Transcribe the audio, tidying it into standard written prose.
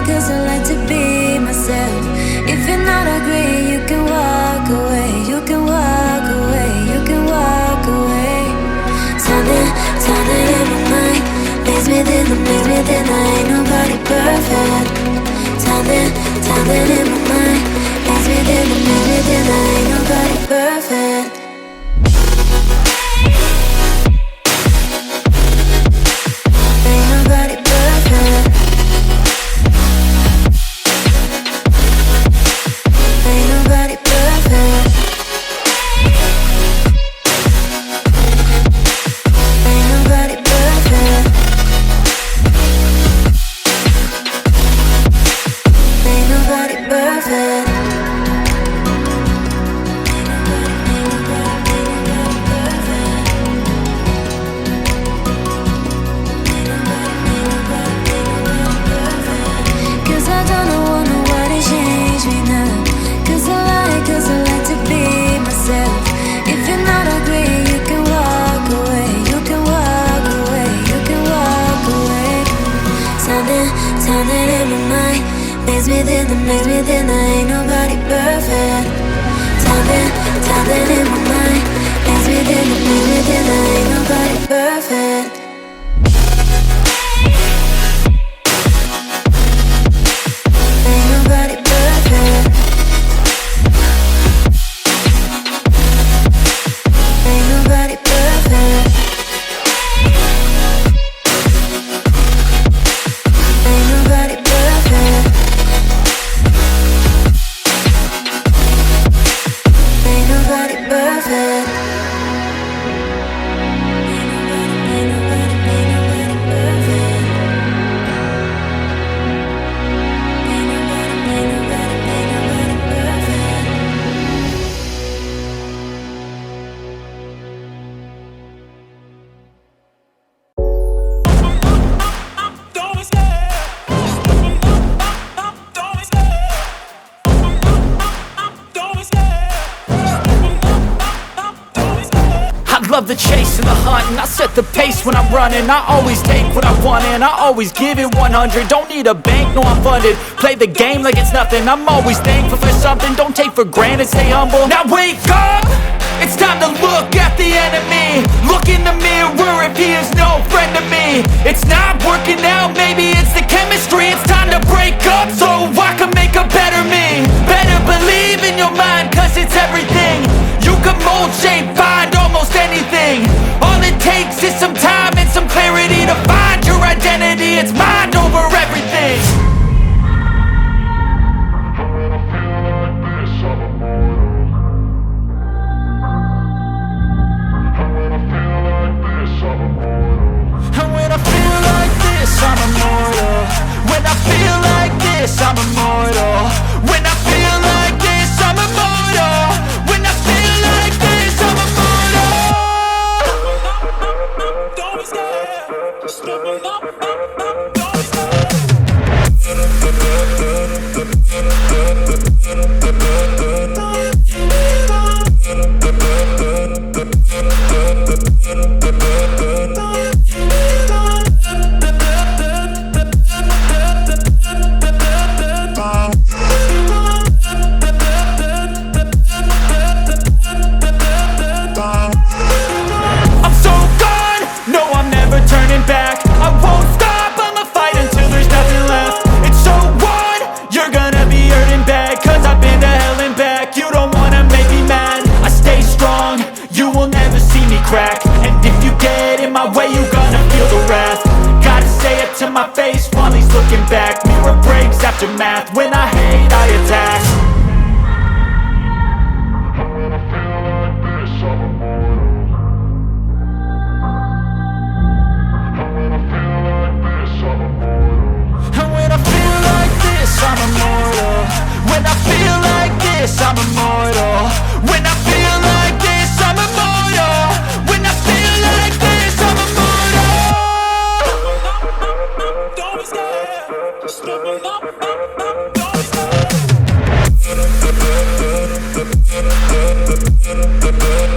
Cause I like to be myself. If you're not agree, you can walk away. You can walk away. You can walk away. Something in my mind makes me think ain't nobody perfect. Something in my mind makes me think ain't nobody perfect. Ain't nobody perfect. Ain't nobody perfect. Ain't nobody perfect. Ain't nobody perfect. Cause I don't know nobody change me now. Cause I like to be myself. If you're not agree, you can walk away. You can walk away. You can walk away. Something in my mind makes me think that ain't nobody perfect. Something in my mind makes me think that ain't nobody perfect. Ain't nobody perfect. Ain't nobody perfect. Ain't nobody perfect. Ain't nobody perfect. Ain't nobody the hunt and I set the pace when I'm running. I always take what I want and I always give it 100. Don't need a bank, no I'm funded. Play the game like it's nothing. I'm always thankful for something. Don't take for granted, stay humble. Now wake up! It's time to look at the enemy. Look in the mirror if he is no friend to me. It's not working out, maybe it's the chemistry. It's time to break up so I can make a better me. Better believe in your mind, cause it's everything. You can mold, shape, find almost anything. All it takes is some time and some clarity to find your identity. It's mind over everything. And when I feel like this, I'm immortal. When I feel like this, I'm immortal. When I feel like this, I'm immortal. When I feel like this, I'm immortal. Don't be scared. Just step up. Don't be scared. To my face while he's looking back. Mirror breaks after math. When I hate, I attack. And when I feel like this, I'm immortal. And when I feel like this, I'm immortal. And when I feel like this, I'm immortal. When I feel like this, I'm immortal. When I feel like this, I'm immortal. When I feel like this, I'm immortal. Don't be scared. Just step up. Don't be scared.